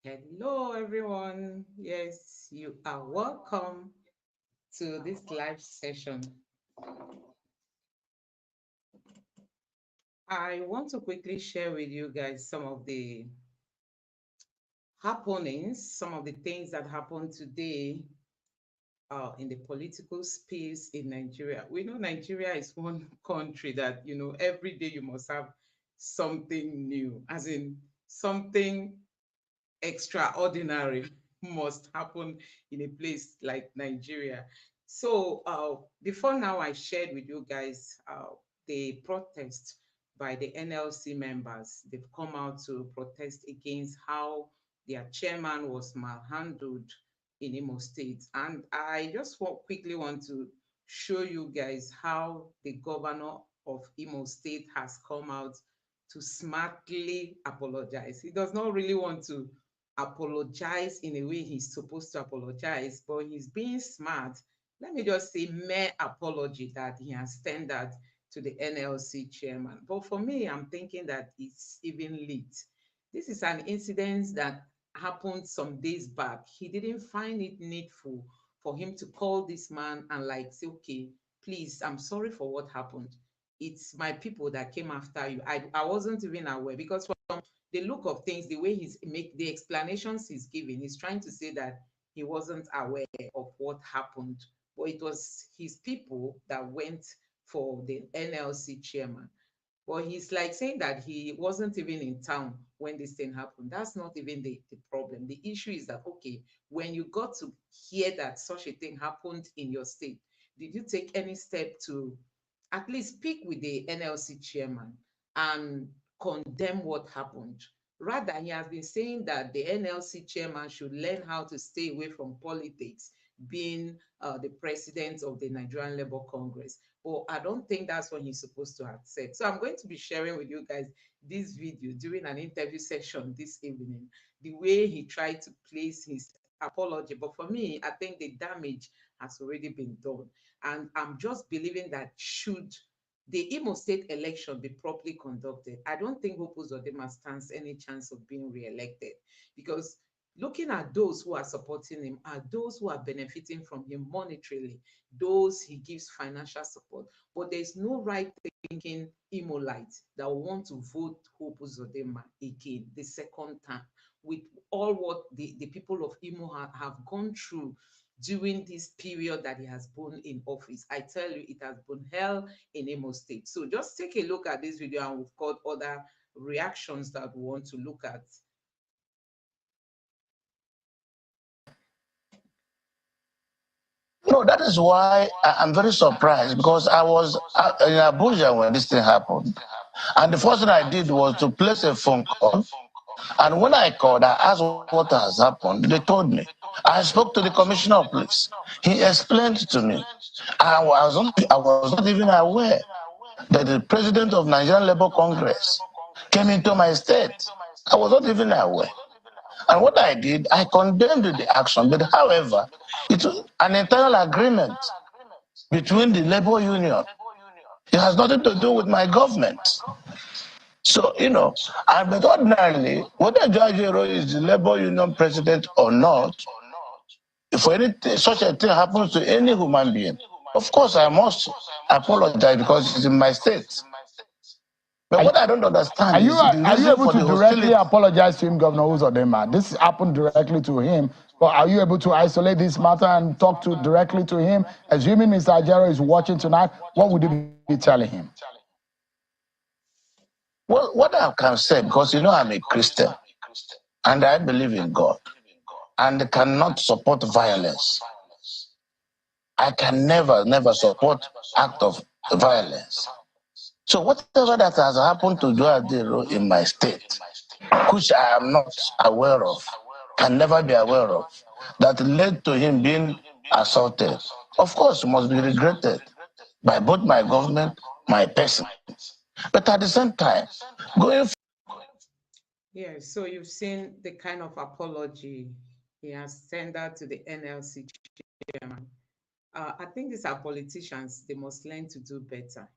Hello, everyone. Yes, you are welcome to this live session. I want to quickly share with you guys some of the happenings, some of the things that happened today in the political space in Nigeria. We know Nigeria is one country that, every day you must have something new, as in something extraordinary must happen in a place like Nigeria. So before now, I shared with you guys the protest by the NLC members. They've come out to protest against how their chairman was malhandled in Imo State. And I just quickly want to show you guys how the governor of Imo State has come out to smartly apologize. He does not really want to apologize in a way he's supposed to apologize, but he's being smart. Let me just say mere apology that he has tendered to the NLC chairman. But for me, I'm thinking that it's even late. This is an incident that happened some days back. He didn't find it needful for him to call this man and like say, okay, please, I'm sorry for what happened. It's my people that came after you. I wasn't even aware because from the look of things, the way he's make the explanations he's giving, he's trying to say that he wasn't aware of what happened, but it was his people that went for the NLC chairman. But he's like saying that he wasn't even in town when this thing happened. That's not even the problem. The issue is that, okay, when you got to hear that such a thing happened in your state, did you take any step to at least speak with the NLC chairman and condemn what happened? Rather, he has been saying that the NLC chairman should learn how to stay away from politics, being the president of the Nigerian Labour Congress. But I don't think that's what he's supposed to have said. So I'm going to be sharing with you guys this video during an interview session this evening, the way he tried to place his apology. But for me, I think the damage has already been done. And I'm just believing that should the Imo State election be properly conducted, I don't think Hope Uzodinma stands any chance of being re-elected, because looking at those who are supporting him are those who are benefiting from him monetarily, those he gives financial support. But there's no right thinking Imolite that will want to vote Hope Uzodinma again the second time, with all what the people of Imo have gone through during this period that he has been in office. I tell you, it has been hell in Imo State. So just take a look at this video, and we've got other reactions that we want to look at. No, that is why I'm very surprised, because I was in Abuja when this thing happened. And the first thing I did was to place a phone call. And when I called, I asked what has happened. They told me. I spoke to the commissioner of police. He explained to me. I was not even aware that the president of Nigerian Labour Congress came into my state. I was not even aware. And what I did, I condemned the action. But however, it was an internal agreement between the labor union. It has nothing to do with my government. So, but ordinarily, whether George is the labor union president or not, if anything, such a thing happens to any human being, of course I must apologize because it's in my state. But what I don't understand is the Are you reason able for to the directly hostility. apologize to him, Governor Uzodinma? This happened directly to him, but are you able to isolate this matter and talk to directly to him? Assuming Mr. Ajero is watching tonight, what would you be telling him? Well, what I can say, because I'm a Christian and I believe in God and cannot support violence. I can never support act of violence. So whatever that has happened to Joadero in my state, which I am not aware of, can never be aware of, that led to him being assaulted, of course must be regretted by both my government, my person. But at the same time, going. Yeah, so you've seen the kind of apology he has tendered to the NLC chairman. I think these are politicians. They must learn to do better.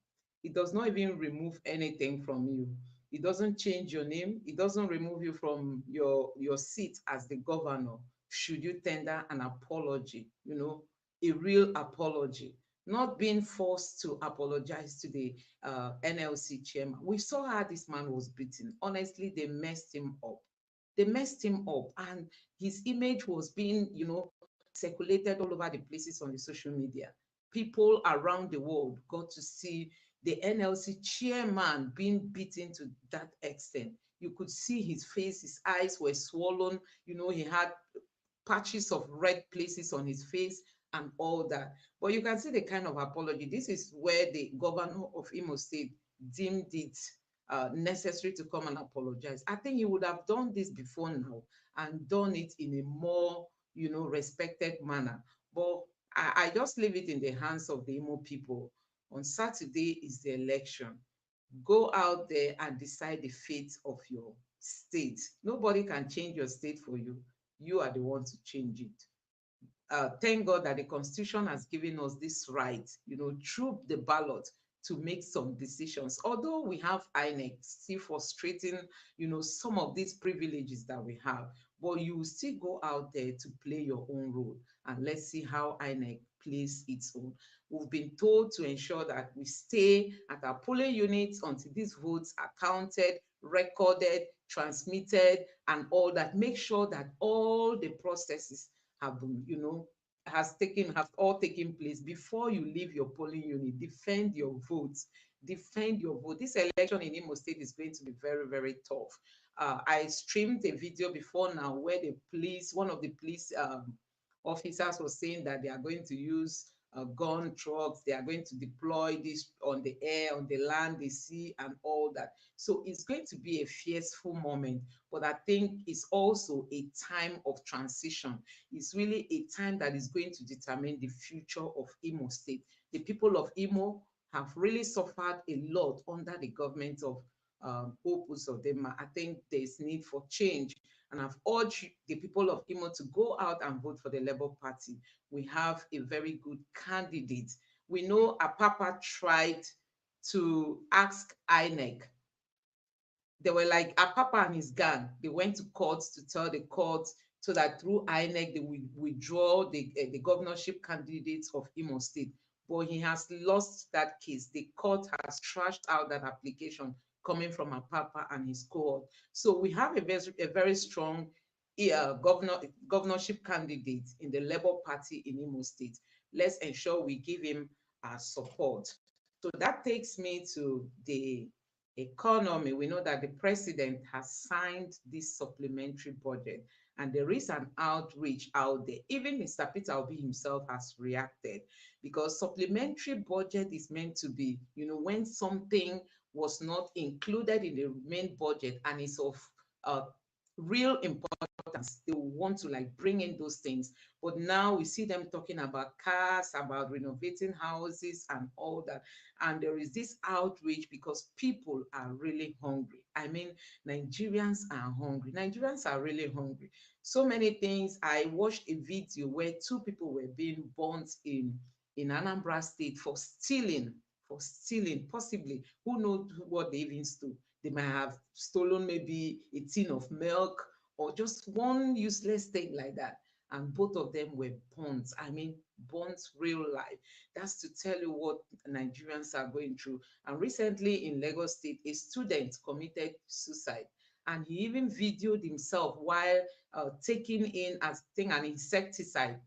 It does not even remove anything from you. It doesn't change your name. It doesn't remove you from your seat as the governor. Should you tender an apology, a real apology, not being forced to apologize to the NLC chairman. We saw how this man was beaten. Honestly, they messed him up. They messed him up, and his image was being, circulated all over the places on the social media. People around the world got to see the NLC chairman being beaten to that extent. You could see his face, his eyes were swollen. He had patches of red places on his face and all that. But you can see the kind of apology. This is where the governor of Imo State deemed it necessary to come and apologize. I think he would have done this before now and done it in a more, respected manner. But I just leave it in the hands of the Imo people. On Saturday is the election. Go out there and decide the fate of your state. Nobody can change your state for you. You are the one to change it. Thank God that the Constitution has given us this right, through the ballot, to make some decisions. Although we have INEC still frustrating, some of these privileges that we have, but you will still go out there to play your own role. And let's see how INEC plays its own. We've been told to ensure that we stay at our polling units until these votes are counted, recorded, transmitted, and all that. Make sure that all the processes have been, have all taken place before you leave your polling unit. Defend your votes. Defend your vote. This election in Imo State is going to be very, very tough. I streamed a video before now where one of the police officers was saying that they are going to use gun trucks. They are going to deploy this on the air, on the land, the sea, and all that. So it's going to be a fearful moment, but I think it's also a time of transition. It's really a time that is going to determine the future of Imo State. The people of Imo have really suffered a lot under the government of Uzodinma. I think there's need for change. And I've urged the people of Imo to go out and vote for the Labour Party. We have a very good candidate. We know Apapa tried to ask INEC. They were like Apapa and his gang. They went to courts to tell the courts so that through INEC they will withdraw the governorship candidates of Imo State. But he has lost that case. The court has trashed out that application coming from Apapa and his cohort. So we have a very strong governorship candidate in the Labour Party in Imo State. Let's ensure we give him our support. So that takes me to the economy. We know that the president has signed this supplementary budget, and there is an outreach out there. Even Mr. Peter Obi himself has reacted, because supplementary budget is meant to be, when something was not included in the main budget and is of real importance, they will want to bring in those things. But now we see them talking about cars, about renovating houses and all that. And there is this outreach because people are really hungry. I mean, Nigerians are hungry. Nigerians are really hungry. So many things. I watched a video where 2 people were being burnt in Anambra State for stealing, possibly. Who knows what they even stole? They might have stolen maybe a tin of milk or just one useless thing like that. And both of them were burnt. I mean, burnt real life. That's to tell you what Nigerians are going through. And recently in Lagos State, a student committed suicide. And he even videoed himself while taking in an insecticide.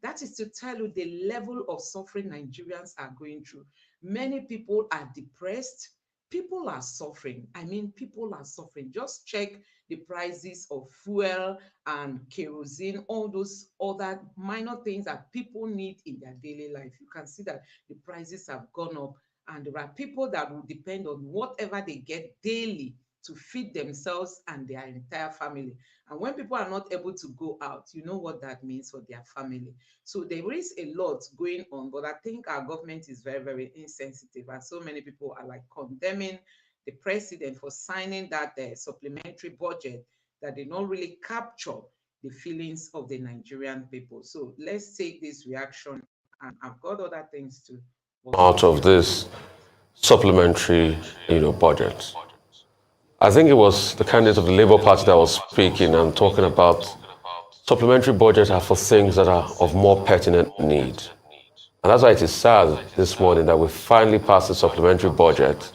That is to tell you the level of suffering Nigerians are going through. Many people are depressed. People are suffering. I mean, people are suffering. Just check the prices of fuel and kerosene, all those other minor things that people need in their daily life. You can see that the prices have gone up, and there are people that will depend on whatever they get daily to feed themselves and their entire family. And when people are not able to go out, you know what that means for their family. So there is a lot going on, but I think our government is very, very insensitive. And so many people are condemning the president for signing that supplementary budget that did not really capture the feelings of the Nigerian people. So let's take this reaction, and I've got other things to out of this supplementary, budget. I think it was the candidate of the Labour Party that was speaking and talking about supplementary budgets are for things that are of more pertinent need. And that's why it is sad this morning that we finally passed the supplementary budget,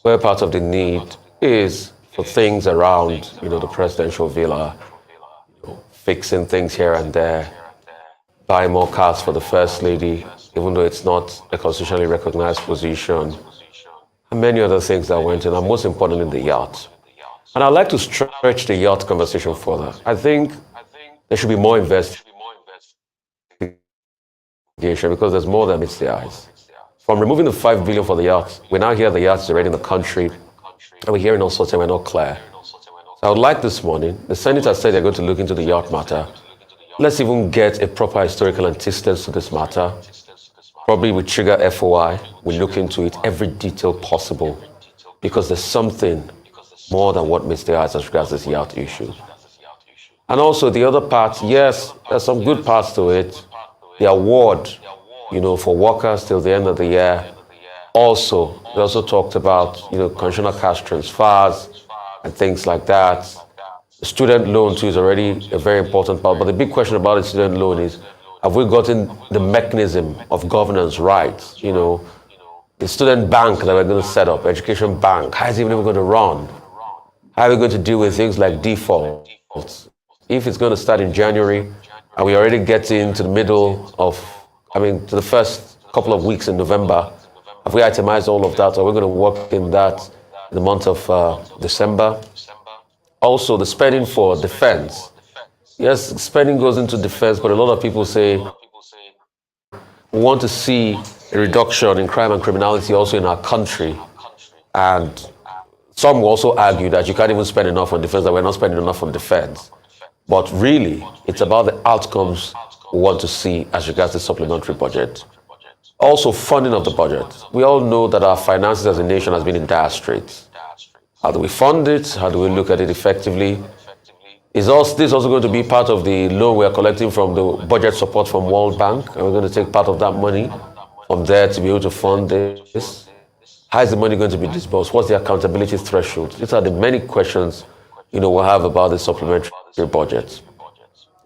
where part of the need is for things around, the presidential villa, fixing things here and there, buying more cars for the First Lady, even though it's not a constitutionally recognized position, and many other things that went in, and most importantly, the yacht. And I'd like to stretch the yacht conversation further. I think there should be more investigation because there's more than meets the eyes. From removing the 5 billion for the yacht, we now hear the yacht is already in the country, and we're hearing all sorts and we're not clear. So I would like this morning, the Senate has said they're going to look into the yacht matter. Let's even get a proper historical antecedents to this matter. Probably we trigger FOI, we look into it, every detail possible, because there's something more than what meets the eyes as regards this yacht issue. And also the other part, yes, there's some good parts to it. The award, for workers till the end of the year. Also, we also talked about, conditional cash transfers and things like that. The student loan too is already a very important part. But the big question about the student loan is, have we gotten the mechanism of governance right? The student bank that we're going to set up, education bank, how is it even going to run? How are we going to deal with things like defaults? If it's going to start in January, and we already get into the middle of, to the first couple of weeks in November, have we itemized all of that, or we're going to work in that in the month of December? Also, the spending for defense. Yes, spending goes into defense, but a lot of people say we want to see a reduction in crime and criminality also in our country. And some will also argue that you can't even spend enough on defense, that we're not spending enough on defense. But really, it's about the outcomes we want to see as regards the supplementary budget. Also, funding of the budget. We all know that our finances as a nation has been in dire straits. How do we fund it? How do we look at it effectively? Is this also going to be part of the loan we are collecting from the budget support from World Bank? Are we going to take part of that money from there to be able to fund this? How is the money going to be disbursed? What's the accountability threshold? These are the many questions we'll have about the supplementary budget.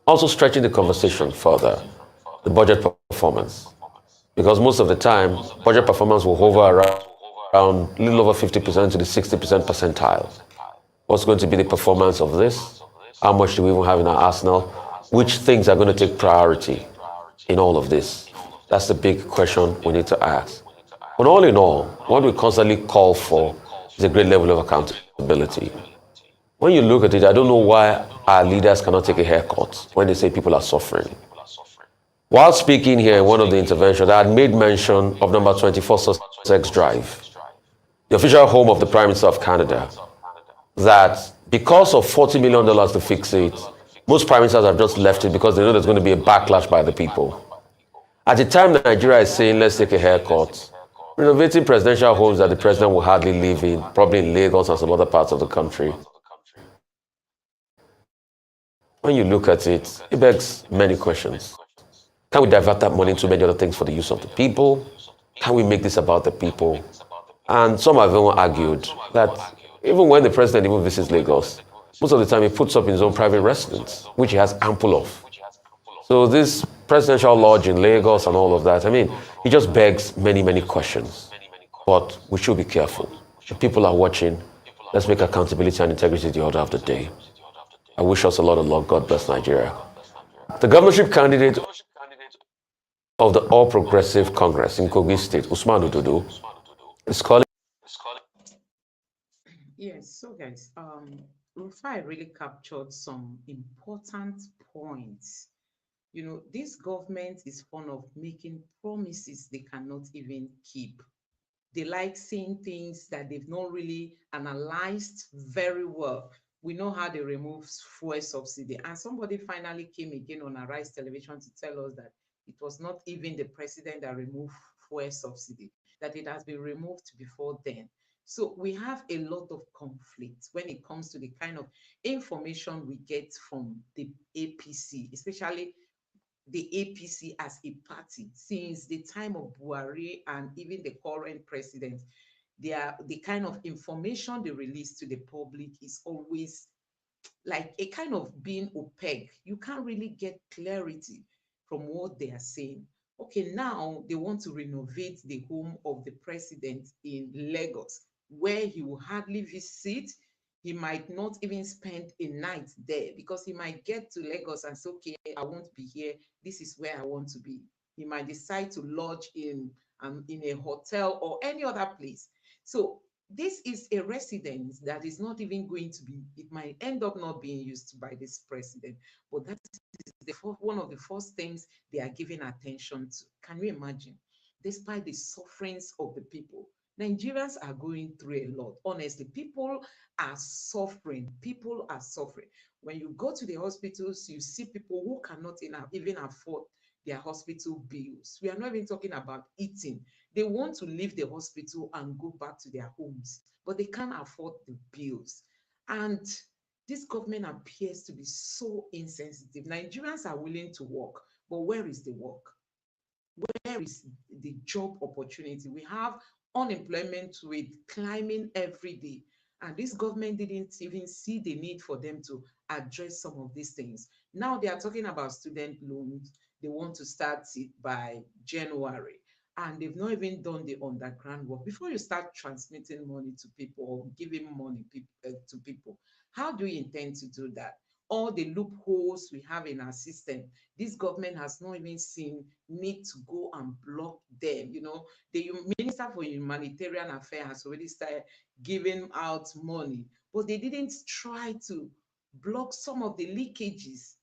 Also stretching the conversation further, the budget performance. Because most of the time, budget performance will hover around a little over 50% to the 60% percentile. What's going to be the performance of this? How much do we even have in our arsenal? Which things are going to take priority in all of this? That's the big question we need to ask. But all in all, what we constantly call for is a great level of accountability. When you look at it, I don't know why our leaders cannot take a haircut when they say people are suffering. While speaking here in one of the interventions, I had made mention of number 24 Sussex Drive, the official home of the Prime Minister of Canada, that because of $40 million to fix it, most prime ministers have just left it because they know there's going to be a backlash by the people. At the time Nigeria is saying, let's take a haircut, renovating presidential homes that the president will hardly live in, probably in Lagos and some other parts of the country. When you look at it, it begs many questions. Can we divert that money into many other things for the use of the people? Can we make this about the people? And some have even argued that even when the president even visits Lagos, most of the time he puts up in his own private residence, which he has ample of. So this presidential lodge in Lagos and all of that, it just begs many, many questions. But we should be careful. The people are watching. Let's make accountability and integrity the order of the day. I wish us a lot of luck. God bless Nigeria. The governorship candidate of the All Progressive Congress in Kogi State, Usman Ododo, is calling. Yes, so guys, Rufai really captured some important points. This government is fond of making promises they cannot even keep. They like saying things that they've not really analyzed very well. We know how they remove fuel subsidy. And somebody finally came again on Arise Television to tell us that it was not even the president that removed fuel subsidy, that it has been removed before then. So we have a lot of conflict when it comes to the kind of information we get from the APC, especially the APC as a party since the time of Buhari and even the current president. the kind of information they release to the public is always like a kind of being opaque. You can't really get clarity from what they are saying. Okay, now they want to renovate the home of the president in Lagos, where he will hardly visit. He might not even spend a night there because he might get to Lagos and say, okay, I won't be here. This is where I want to be. He might decide to lodge in a hotel or any other place. So this is a residence that is not even going to be, it might end up not being used by this president, but that is one of the first things they are giving attention to. Can you imagine? Despite the sufferings of the people, Nigerians are going through a lot. Honestly, people are suffering. People are suffering. When you go to the hospitals, you see people who cannot even afford their hospital bills. We are not even talking about eating. They want to leave the hospital and go back to their homes, but they can't afford the bills. And this government appears to be so insensitive. Nigerians are willing to work, but where is the work? Where is the job opportunity? We have unemployment rate climbing every day. And this government didn't even see the need for them to address some of these things. Now they are talking about student loans. They want to start it by January. And they've not even done the underground work. Before you start transmitting money to people or giving money to people, how do you intend to do that? All the loopholes we have in our system, this government has not even seen need to go and block them. You know, the Minister for Humanitarian Affairs has already started giving out money, but they didn't try to block some of the leakages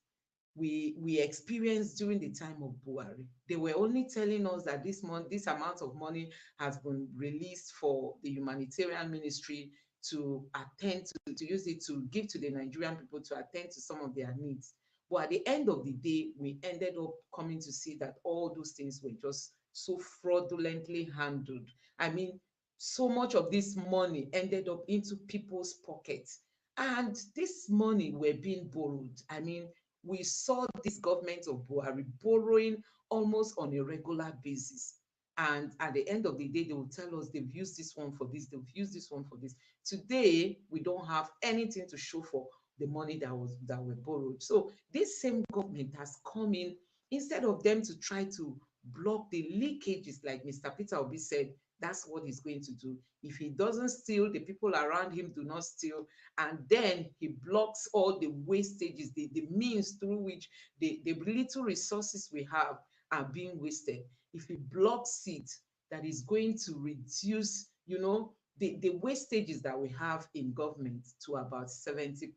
we experienced during the time of Buhari. They were only telling us that this amount of money has been released for the humanitarian ministry to attend to use it to give to the Nigerian people to attend to some of their needs. But at the end of the day, we ended up coming to see that all those things were just so fraudulently handled. I mean, so much of this money ended up into people's pockets. And this money were being borrowed. I mean, we saw this government of Buhari borrowing almost on a regular basis. And at the end of the day, they will tell us they've used this one for this, they've used this one for this. Today, we don't have anything to show for the money that were borrowed. So this same government has come in, instead of them to try to block the leakages, like Mr. Peter Obi said, that's what he's going to do. If he doesn't steal, the people around him do not steal, and then he blocks all the wastages, the means through which the little resources we have are being wasted. If he blocks it, that is going to reduce, you know, the wastages that we have in government to about 70%.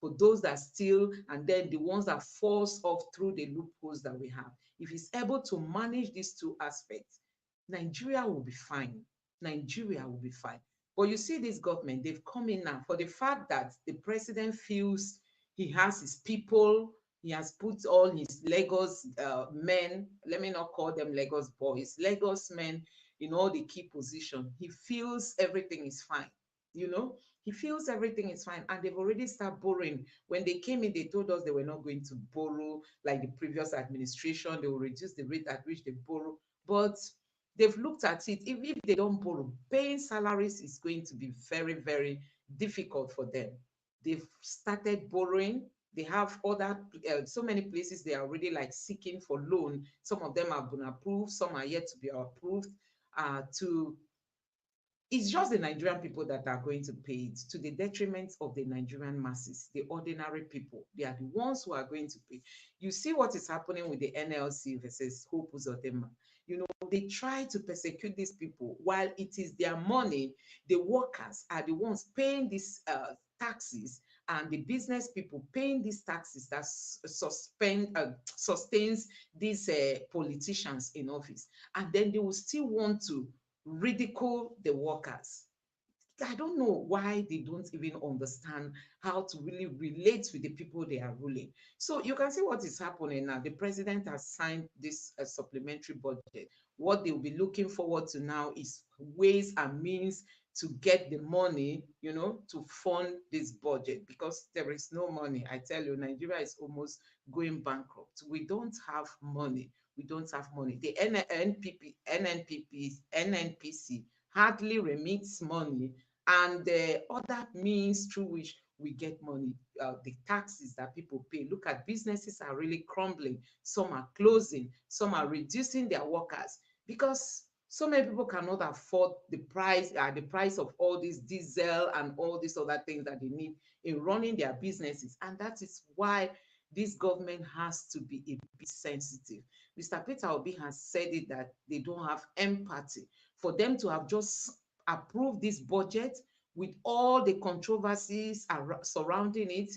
For those that steal, and then the ones that falls off through the loopholes that we have. If he's able to manage these two aspects, Nigeria will be fine. Nigeria will be fine. But you see this government, they've come in now for the fact that the president feels he has his people, he has put all his Lagos men, let me not call them Lagos boys, Lagos men in all the key positions. He feels everything is fine, you know? He feels everything is fine, and they've already started borrowing. When they came in, they told us they were not going to borrow like the previous administration. They will reduce the rate at which they borrow. But they've looked at it. If they don't borrow, paying salaries is going to be very, very difficult for them. They've started borrowing. They have other so many places they are already like seeking for loan. Some of them have been approved, some are yet to be approved. To It's just the Nigerian people that are going to pay it, to the detriment of the Nigerian masses, the ordinary people. They are the ones who are going to pay. You see what is happening with the NLC versus Hope Uzodinma. You know, they try to persecute these people while it is their money. The workers are the ones paying these taxes, and the business people paying these taxes that sustains these politicians in office. And then they will still want to ridicule the workers. I don't know why they don't even understand how to really relate with the people they are ruling. So you can see what is happening now. The president has signed this supplementary budget. What they'll be looking forward to now is ways and means to get the money, you know, to fund this budget, because there is no money. I tell you, Nigeria is almost going bankrupt. We don't have money. We don't have money. The NNPC hardly remits money, and the other means through which we get money, the taxes that people pay. Look at, businesses are really crumbling. Some are closing, some are reducing their workers because so many people cannot afford the price of all this diesel and all these other things that they need in running their businesses. And that is why this government has to be a bit sensitive. Mr. Peter Obi has said it, that they don't have empathy. For them to have just approved this budget with all the controversies surrounding it,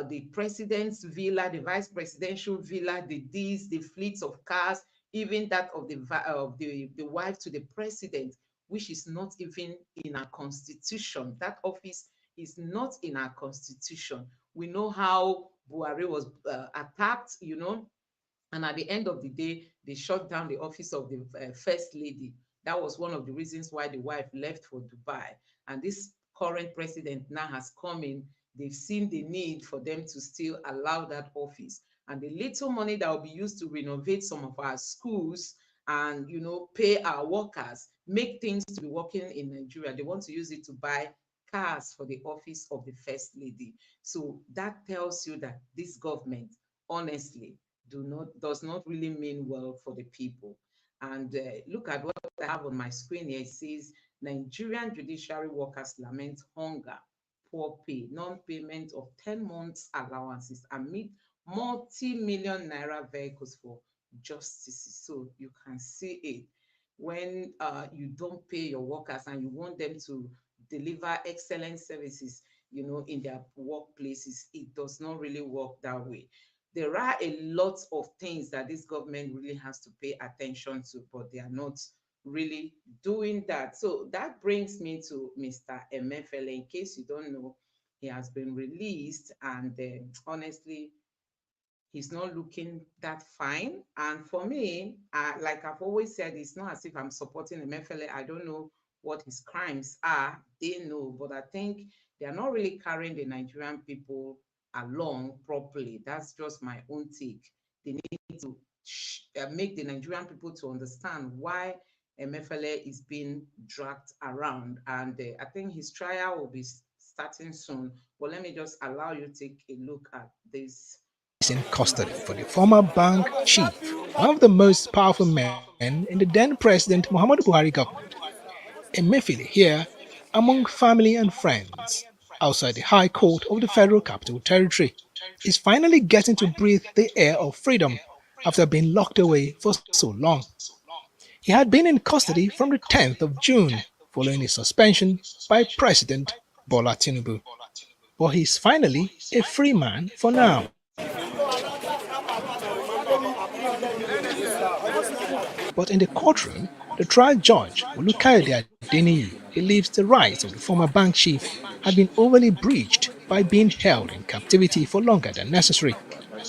the president's villa, the vice presidential villa, the deeds, the fleets of cars, even that of the wife to the president, which is not even in our constitution. That office is not in our constitution. We know how Buhari was attacked, and at the end of the day, they shut down the office of the first lady. That was one of the reasons why the wife left for Dubai. And this current president now has come in. They've seen the need for them to still allow that office. And the little money that will be used to renovate some of our schools and, pay our workers, make things to be working in Nigeria, they want to use it to buy cars for the office of the first lady. So that tells you that this government, honestly, does not really mean well for the people. And look at what I have on my screen here. It says Nigerian judiciary workers lament hunger, poor pay, non-payment of 10 months allowances amid multi-million naira vehicles for justices. So you can see it when you don't pay your workers and you want them to deliver excellent services, in their workplaces. It does not really work that way. There are a lot of things that this government really has to pay attention to, but they are not really doing that. So that brings me to Mr. Emefiele. In case you don't know, he has been released, and honestly, he's not looking that fine. And for me, like I've always said, it's not as if I'm supporting Emefiele. I don't know what his crimes are. They know, but I think they are not really carrying the Nigerian people along properly. That's just my own take. They need to make the Nigerian people to understand why Emefiele is being dragged around. And I think his trial will be starting soon. But let me just allow you to take a look at this. Is in custody for the former bank chief, one of the most powerful men in the then President Muhammadu Buhari government. Emefiele here, among family and friends, outside the High Court of the Federal Capital Territory, is finally getting to breathe the air of freedom after being locked away for so long. He had been in custody from the 10th of June following his suspension by President Bola Tinubu. But he's finally a free man for now. But in the courtroom, the trial judge, Olukayode Adeniyi, believes the rights of the former bank chief had been overly breached by being held in captivity for longer than necessary,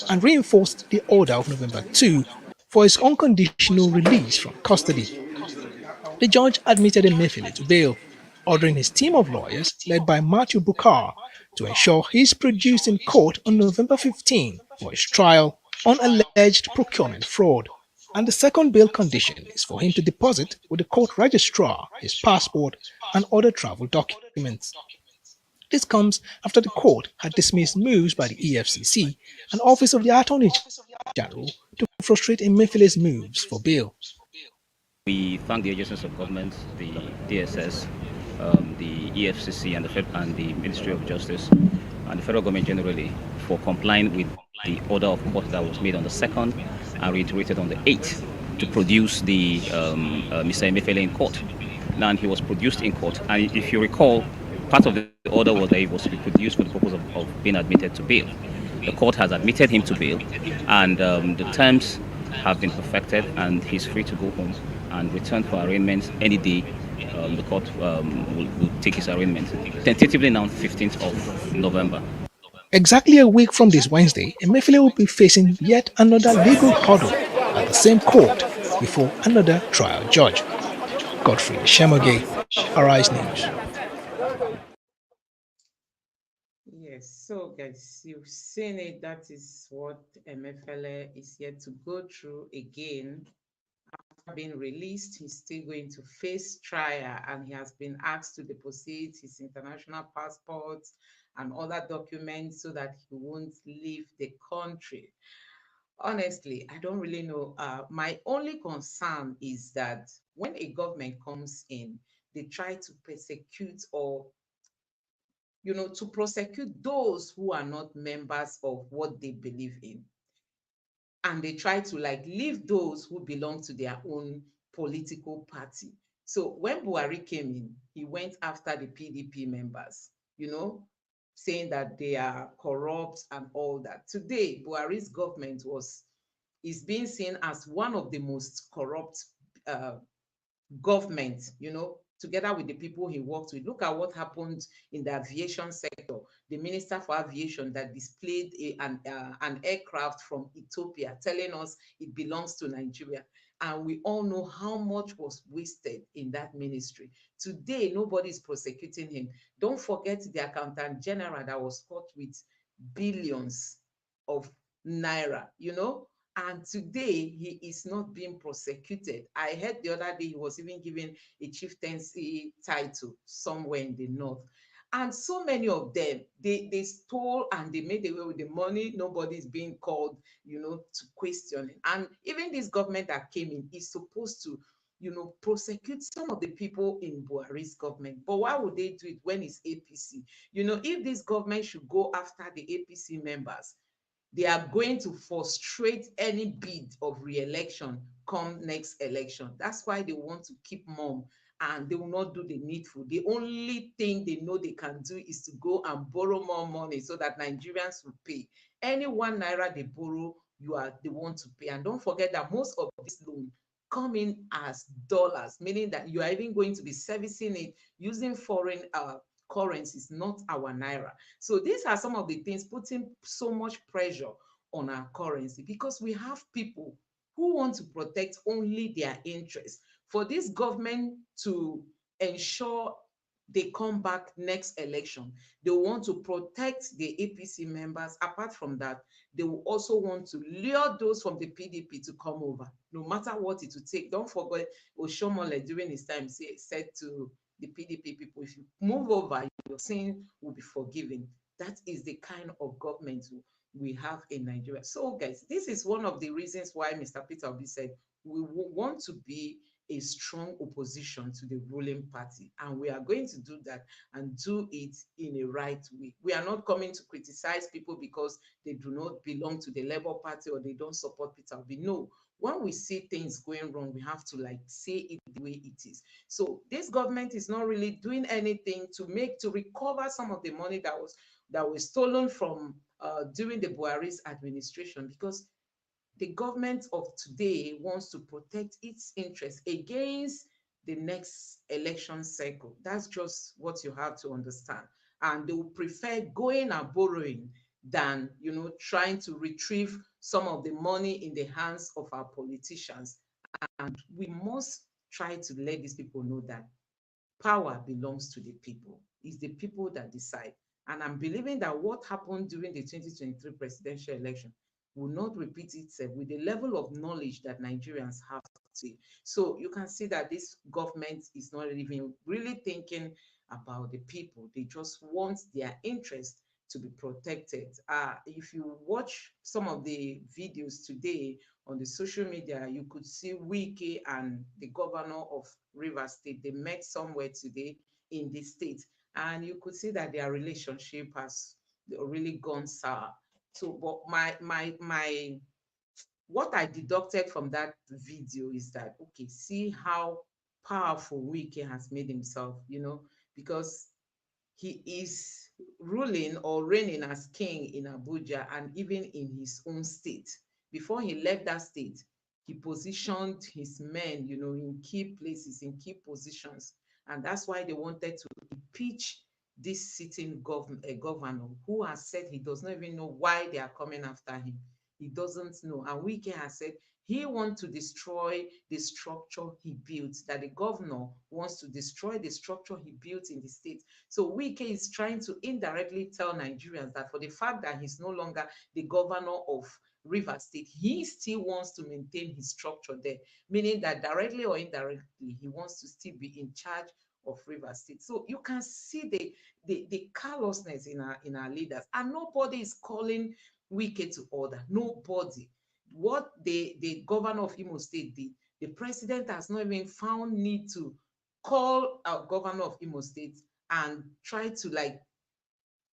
and reinforced the order of November 2 for his unconditional release from custody. The judge admitted Emefiele to bail, ordering his team of lawyers, led by Matthew Bukar, to ensure he is produced in court on November 15 for his trial on alleged procurement fraud. And the second bail condition is for him to deposit with the court registrar his passport and other travel documents. This comes after the court had dismissed moves by the EFCC and Office of the Attorney General to frustrate Emefiele's moves for bail. We thank the agencies of government, the DSS, the EFCC, and the Ministry of Justice, and the federal government generally for complying with the order of court that was made on the 2nd and reiterated on the 8th to produce the Mr. Emefiele in court. Now he was produced in court, and if you recall, part of the order was that he was to be produced for the purpose of being admitted to bail. The court has admitted him to bail, and the terms have been perfected, and he's free to go home and return for arraignment any day. The court will take his arraignment, tentatively now 15th of November. Exactly a week from this Wednesday, Emefiele will be facing yet another legal hurdle at the same court before another trial judge. Godfrey Shemoge, Arise News. Yes, so guys, you've seen it. That is what Emefiele is yet to go through again being released, he's still going to face trial, and he has been asked to deposit his international passports and other documents so that he won't leave the country. Honestly, I don't really know. My only concern is that when a government comes in, they try to persecute or, to prosecute those who are not members of what they believe in, and they try to like leave those who belong to their own political party. So when Buhari came in, he went after the PDP members, saying that they are corrupt and all that. Today, Buhari's government is being seen as one of the most corrupt uh, government, together with the people he worked with. Look at what happened in the aviation sector. The Minister for Aviation that displayed an aircraft from Ethiopia, telling us it belongs to Nigeria. And we all know how much was wasted in that ministry. Today, nobody is prosecuting him. Don't forget the Accountant General that was caught with billions of naira, and today he is not being prosecuted. I heard the other day he was even given a chieftaincy title somewhere in the north. And so many of them, they stole and they made away with the money. Nobody's being called, to question it. And even this government that came in is supposed to, prosecute some of the people in Buhari's government. But why would they do it when it's APC? If this government should go after the APC members, they are going to frustrate any bid of re-election come next election. That's why they want to keep mum, and they will not do the needful. The only thing they know they can do is to go and borrow more money so that Nigerians will pay. Any 1 naira they borrow, you are the one to pay. And don't forget that most of this loan come in as dollars, meaning that you are even going to be servicing it using foreign currencies, not our naira. So these are some of the things putting so much pressure on our currency, because we have people who want to protect only their interests. For this government to ensure they come back next election, they want to protect the APC members. Apart from that, they will also want to lure those from the PDP to come over, no matter what it will take. Don't forget, Oshomole during his time said to the PDP people, if you move over, your sin will be forgiven. That is the kind of government we have in Nigeria. So, guys, this is one of the reasons why Mr. Peter Obi said we want to be a strong opposition to the ruling party, and we are going to do that and do it in a right way. We are not coming to criticize people because they do not belong to the Labour Party or they don't support Peter Obi. No, when we see things going wrong, we have to say it the way it is. So this government is not really doing anything to recover some of the money that was stolen from during the Buhari's administration, because the government of today wants to protect its interests against the next election cycle. That's just what you have to understand. And they will prefer going and borrowing than, trying to retrieve some of the money in the hands of our politicians. And we must try to let these people know that power belongs to the people. It's the people that decide. And I'm believing that what happened during the 2023 presidential election will not repeat itself with the level of knowledge that Nigerians have today. So you can see that this government is not even really thinking about the people. They just want their interest to be protected. If you watch some of the videos today on the social media, you could see Wike and the governor of Rivers State. They met somewhere today in the state, and you could see that their relationship has really gone sour. So, but my what I deducted from that video is that, okay, see how powerful Wike has made himself, because he is ruling or reigning as king in Abuja and even in his own state. Before he left that state, he positioned his men, in key places, in key positions. And that's why they wanted to impeach this sitting governor who has said he does not even know why they are coming after him. He doesn't know. And Wike has said he wants to destroy the structure he built, that the governor wants to destroy the structure he built in the state. So Wike is trying to indirectly tell Nigerians that for the fact that he's no longer the governor of Rivers State, he still wants to maintain his structure there, meaning that directly or indirectly, he wants to still be in charge of Rivers State. So you can see the callousness in our leaders, and nobody is calling Wike to order. Nobody. What the governor of Imo State did, the president has not even found need to call our governor of Imo State and try to like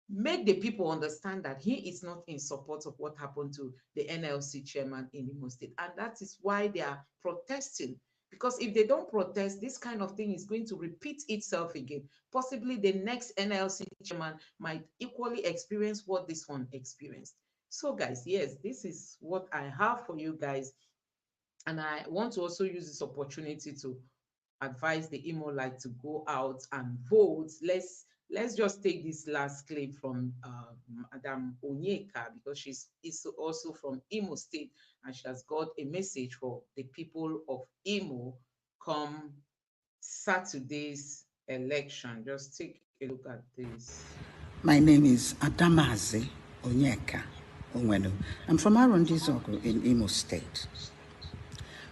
make the people understand that he is not in support of what happened to the NLC chairman in Imo State. And that is why they are protesting. Because if they don't protest, this kind of thing is going to repeat itself again. Possibly the next NLC chairman might equally experience what this one experienced. So guys, yes, this is what I have for you guys. And I want to also use this opportunity to advise the Imolite to go out and vote. Let's just take this last clip from Madam Onyeka, because she's also from Imo State, and she has got a message for the people of Imo come Saturday's election. Just take a look at this. My name is Adamazi Onyeka Onwenu. I'm from Arondizogo in Imo State.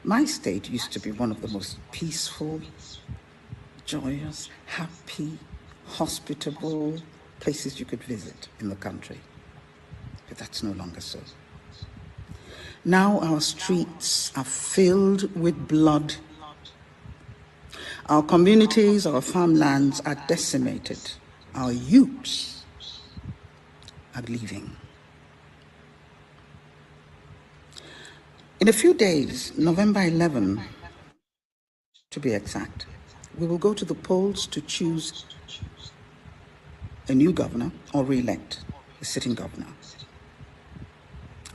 My state used to be one of the most peaceful, joyous, happy, hospitable places you could visit in the country. But that's no longer so. Now our streets are filled with blood. Our communities, our farmlands are decimated. Our youths are leaving. In a few days, November 11, to be exact, we will go to the polls to choose a new governor or re-elect a sitting governor.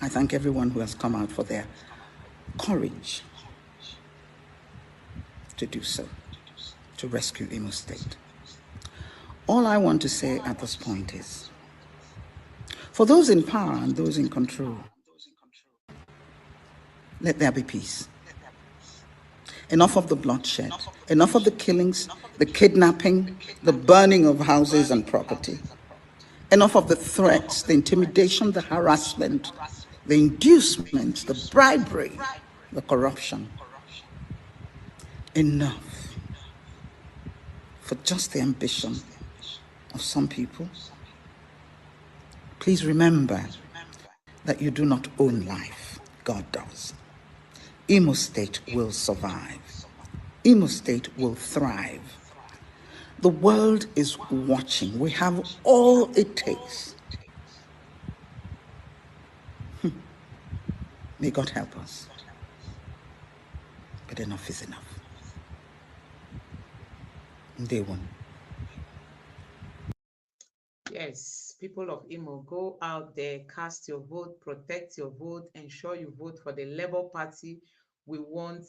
I thank everyone who has come out for their courage to do so, to rescue Imo State. All I want to say at this point is, for those in power and those in control, let there be peace. Enough of the bloodshed, enough of the killings, the kidnapping, the burning of houses and property. Enough of the threats, the intimidation, the harassment, the inducements, the bribery, the corruption. Enough for just the ambition of some people. Please remember that you do not own life, God does. Imo State will survive. Imo State will thrive. The world is watching. We have all it takes. May God help us. But enough is enough. Day one. Yes, people of Imo, go out there, cast your vote, protect your vote, ensure you vote for the Labour Party. We want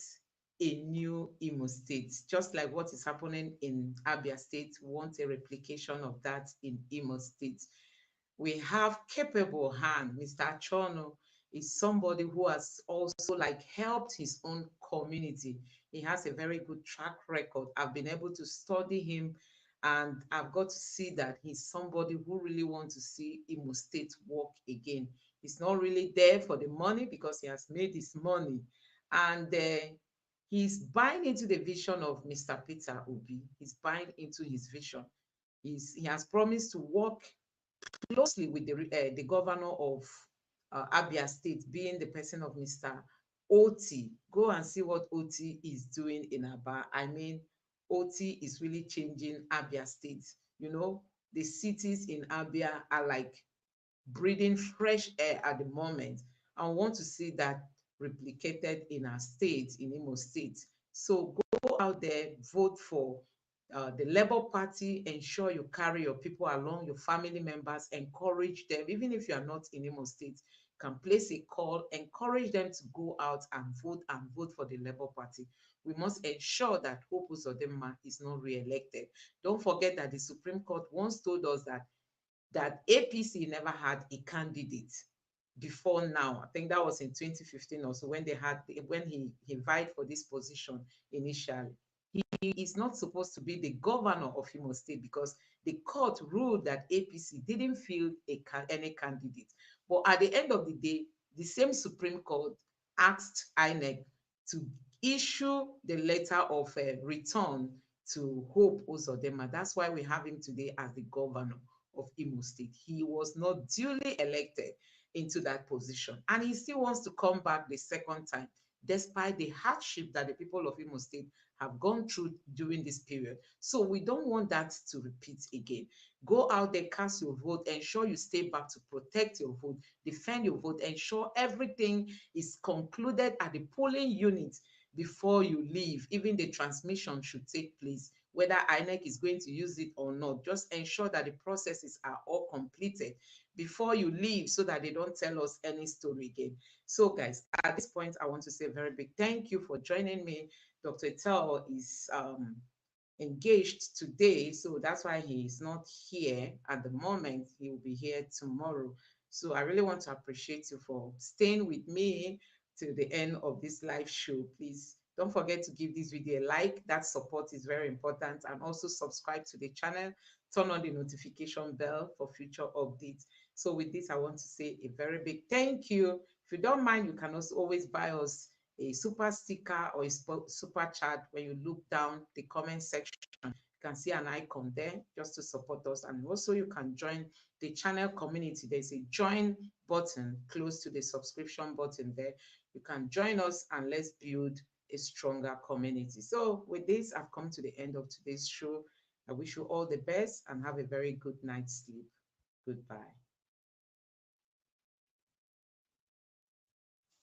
a new Imo State, just like what is happening in Abia State. We want a replication of that in Imo State. We have capable hand. Mr. Chono is somebody who has also like helped his own community. He has a very good track record. I've been able to study him, and I've got to see that he's somebody who really wants to see Imo State work again. He's not really there for the money because he has made his money. And he's buying into the vision of Mr. Peter Obi. He's buying into his vision. He has promised to work closely with the governor of Abia State, being the person of Mr. Oti. Go and see what Oti is doing in Aba. I mean, Oti is really changing Abia State. You know, the cities in Abia are like breathing fresh air at the moment. I want to see that replicated in our state, in Imo State. So go out there, vote for the Labour Party. Ensure you carry your people along, your family members, encourage them. Even if you are not in Imo State, can place a call, encourage them to go out and vote for the Labour Party. We must ensure that Hope Uzodinma is not re-elected. Don't forget that the Supreme Court once told us that APC never had a candidate before now. I think that was in 2015 also when he vied for this position initially. He is not supposed to be the governor of Imo State because the court ruled that APC didn't field any candidate. But at the end of the day, the same Supreme Court asked INEC to issue the letter of return to Hope Uzodinma. That's why we have him today as the governor of Imo State. He was not duly elected into that position, and he still wants to come back the second time, despite the hardship that the people of Imo State have gone through during this period. So we don't want that to repeat again. Go out there, cast your vote, ensure you stay back to protect your vote, defend your vote, ensure everything is concluded at the polling unit before you leave. Even the transmission should take place, whether INEC is going to use it or not. Just ensure that the processes are all completed before you leave, so that they don't tell us any story again. So guys, at this point, I want to say a very big thank you for joining me. Dr. Etel is engaged today, so that's why he is not here at the moment. He will be here tomorrow. So I really want to appreciate you for staying with me till the end of this live show. Please don't forget to give this video a like. That support is very important. And also subscribe to the channel, turn on the notification bell for future updates. So with this, I want to say a very big thank you. If you don't mind, you can also always buy us a super sticker or a super chat. When you look down the comment section, you can see an icon there just to support us. And also you can join the channel community. There's a join button close to the subscription button there. You can join us and let's build a stronger community. So with this, I've come to the end of today's show. I wish you all the best and have a very good night's sleep. Goodbye.